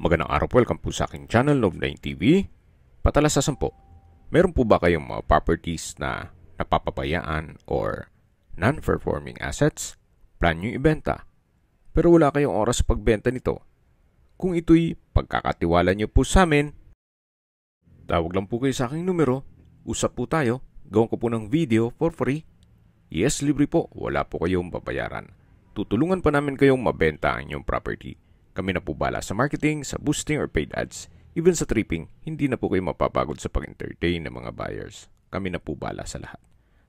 Magandang araw po, welcome po sa aking channel, Love9 TV. Patalasasan po, meron po ba kayong mga properties na napapabayaan or non-performing assets? Plan nyo ibenta, pero wala kayong oras sa pagbenta nito. Kung ito'y pagkakatiwala nyo po sa amin, tawag lang po kayo sa aking numero, usap po tayo, gawin ko po ng video for free. Yes, libre po, wala po kayong babayaran. Tutulungan pa namin kayong mabenta ang inyong property. Kami na po bala sa marketing, sa boosting or paid ads. Even sa tripping, hindi na po kayo mapapagod sa pag-entertain ng mga buyers. Kami na po bala sa lahat.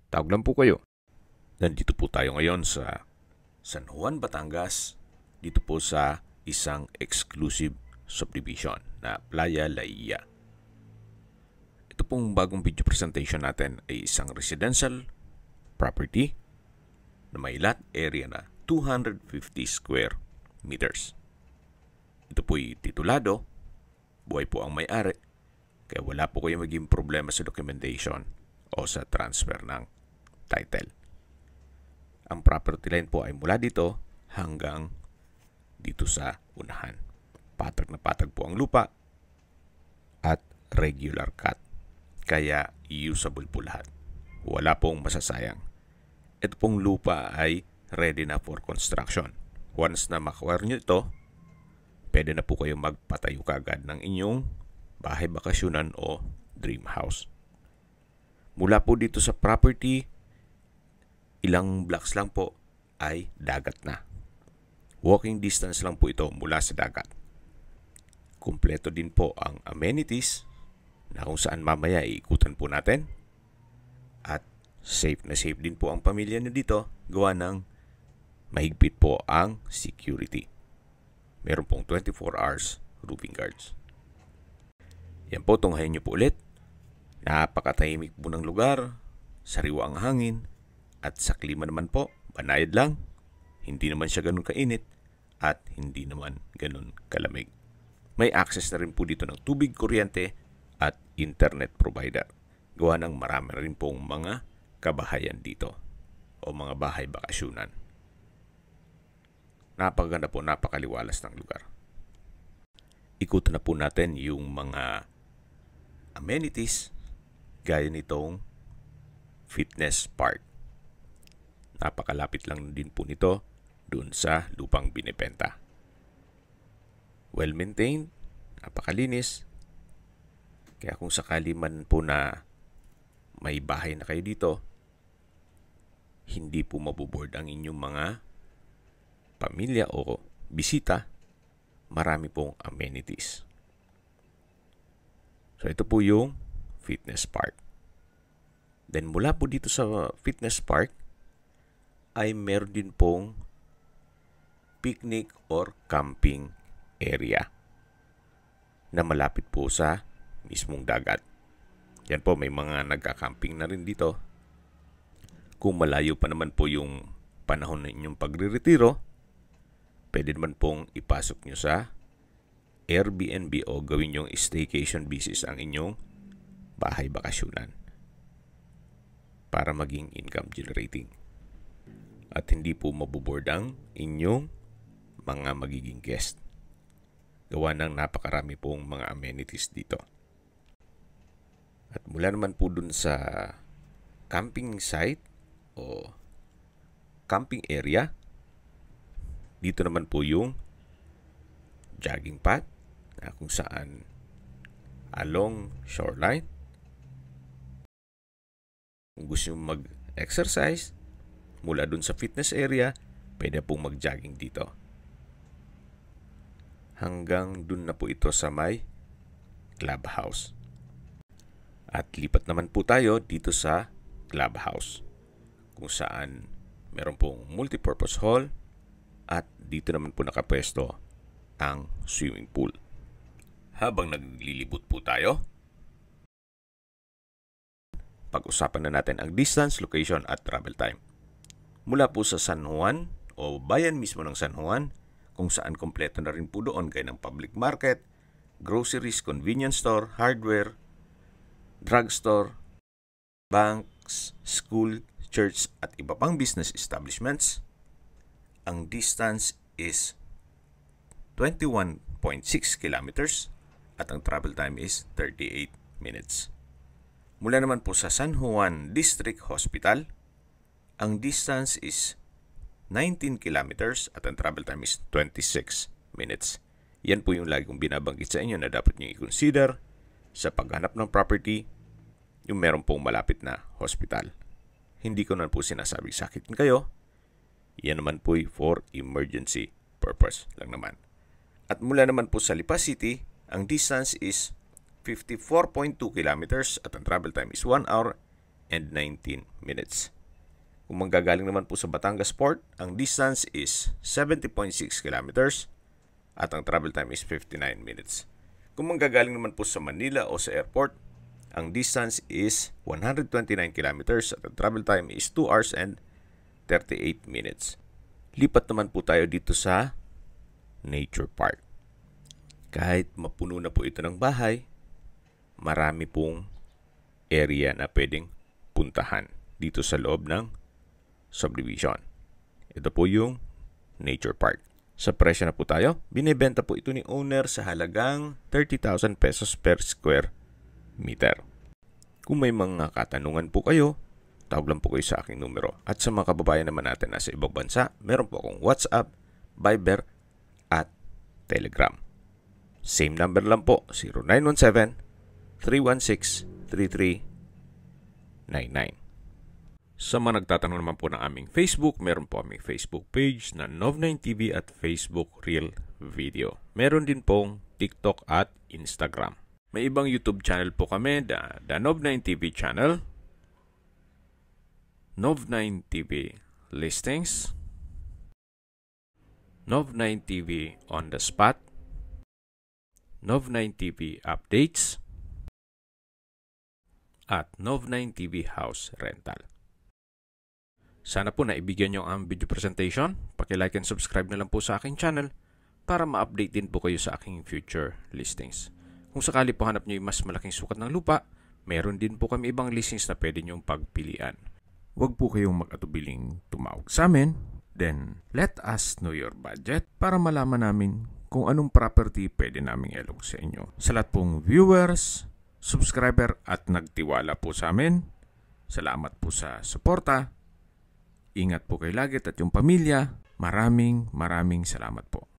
Tawag lang po kayo. Nandito po tayo ngayon sa San Juan, Batangas. Dito po sa isang exclusive subdivision na Playa Laia. Ito pong bagong video presentation natin ay isang residential property na may lot area na 250 square meters. Ito po'y titulado, buhay po ang may-ari, kaya wala po kayo maging problema sa documentation o sa transfer ng title. Ang property line po ay mula dito hanggang dito sa unahan. Patag na patag po ang lupa at regular cut, kaya usable po lahat. Wala pong masasayang. Ito pong lupa ay ready na for construction. Once na makuha nyo ito, pwede na po kayo magpatayo kagad ng inyong bahay bakasyonan o dream house. Mula po dito sa property, ilang blocks lang po ay dagat na. Walking distance lang po ito mula sa dagat. Kumpleto din po ang amenities na kung saan mamaya iikutan po natin. At safe na safe din po ang pamilya nyo dito, gawa ng mahigpit po ang security. Meron pong 24 hours roofing guards. Yan po, tunghayin nyo po ulit. Napakatahimik po ng lugar, sariwa ang hangin, at sa klima naman po, banayad lang. Hindi naman siya ganun kainit, at hindi naman ganun kalamig. May access na rin po dito ng tubig, kuryente, at internet provider. Gawa ng marami rin pong mga kabahayan dito, o mga bahay bakasyunan. Napakaganda po, napakaliwalas ng lugar. Ikutan na po natin yung mga amenities gaya nitong fitness park. Napakalapit lang din po nito dun sa lupang binibenta. Well maintained, napakalinis. Kaya kung sakali man po na may bahay na kayo dito, hindi po mabuboard ang inyong mga pamilya o bisita, marami pong amenities. So ito po yung fitness park. Then mula po dito sa fitness park ay meron din pong picnic or camping area na malapit po sa mismong dagat. Yan po, may mga nagka-camping na rin dito. Kung malayo pa naman po yung panahon ng inyong pagre-retiro, pwede naman pong ipasok nyo sa Airbnb o gawin yung staycation basis ang inyong bahay bakasyunan para maging income generating. At hindi po mabuboard ang inyong mga magiging guest. Gawa ng napakarami pong mga amenities dito. At mula naman po dun sa camping site o camping area, dito naman po yung jogging path na kung saan along shoreline. Kung gusto nyo mag-exercise mula dun sa fitness area, pwede pong mag-jogging dito. Hanggang dun na po ito sa may clubhouse. At lipat naman po tayo dito sa clubhouse, kung saan meron pong multipurpose hall. At dito naman po nakapwesto ang swimming pool. Habang naglilibot po tayo, pag-usapan na natin ang distance, location at travel time. Mula po sa San Juan o bayan mismo ng San Juan, kung saan kompleto na rin po doon gaya ng public market, groceries, convenience store, hardware, drugstore, banks, school, church at iba pang business establishments. Ang distance is 21 kilometers at ang travel time is 38 minutes. Mula naman po sa San Juan District Hospital, ang distance is 19 kilometers at ang travel time is 26 minutes. Yan po yung lagi kong binabanggit sa inyo na dapat nyo i-consider sa paghanap ng property, yung meron pong malapit na hospital. Hindi ko na po sinasabing sakit kayo. Yan naman po for emergency purpose lang naman. At mula naman po sa Lipa City, ang distance is 54.2 kilometers at ang travel time is 1 hour and 19 minutes. Kung manggagaling naman po sa Batangas Port, ang distance is 70.6 kilometers at ang travel time is 59 minutes. Kung manggagaling naman po sa Manila o sa airport, ang distance is 129 kilometers at ang travel time is 2 hours and 38 minutes. Lipat naman po tayo dito sa Nature Park. Kahit mapuno na po ito ng bahay, marami pong area na pwedeng puntahan dito sa loob ng subdivision. Ito po yung Nature Park. Sa presyo na po tayo, binibenta po ito ni owner sa halagang 30,000 pesos per square meter. Kung may mga katanungan po kayo, tawag lang po kayo sa aking numero. At sa mga kababayan naman natin nasa ibang bansa, meron po akong WhatsApp, Viber, at Telegram. Same number lang po, 0917-316-3399. Sa mga nagtatanong naman po ng aming Facebook, meron po aming Facebook page na Nov9TV at Facebook Real Video. Meron din pong TikTok at Instagram. May ibang YouTube channel po kami, the Nov9TV channel, Nov9TV Listings, Nov9TV On The Spot, Nov9TV Updates, at Nov9TV House Rental. Sana po naibigyan nyo ang video presentation. Paki-like and subscribe na lang po sa aking channel para ma-update din po kayo sa aking future listings. Kung sakali po hanap nyo yung mas malaking sukat ng lupa, meron din po kami ibang listings na pwede nyong pagpilian. Huwag po kayong mag-atubiling tumawag sa amin. Then, let us know your budget para malaman namin kung anong property pwede naming ilog sa inyo. Sa lahat pong viewers, subscriber at nagtiwala po sa amin, salamat po sa suporta. Ingat po kayo lagi at yung pamilya. Maraming salamat po.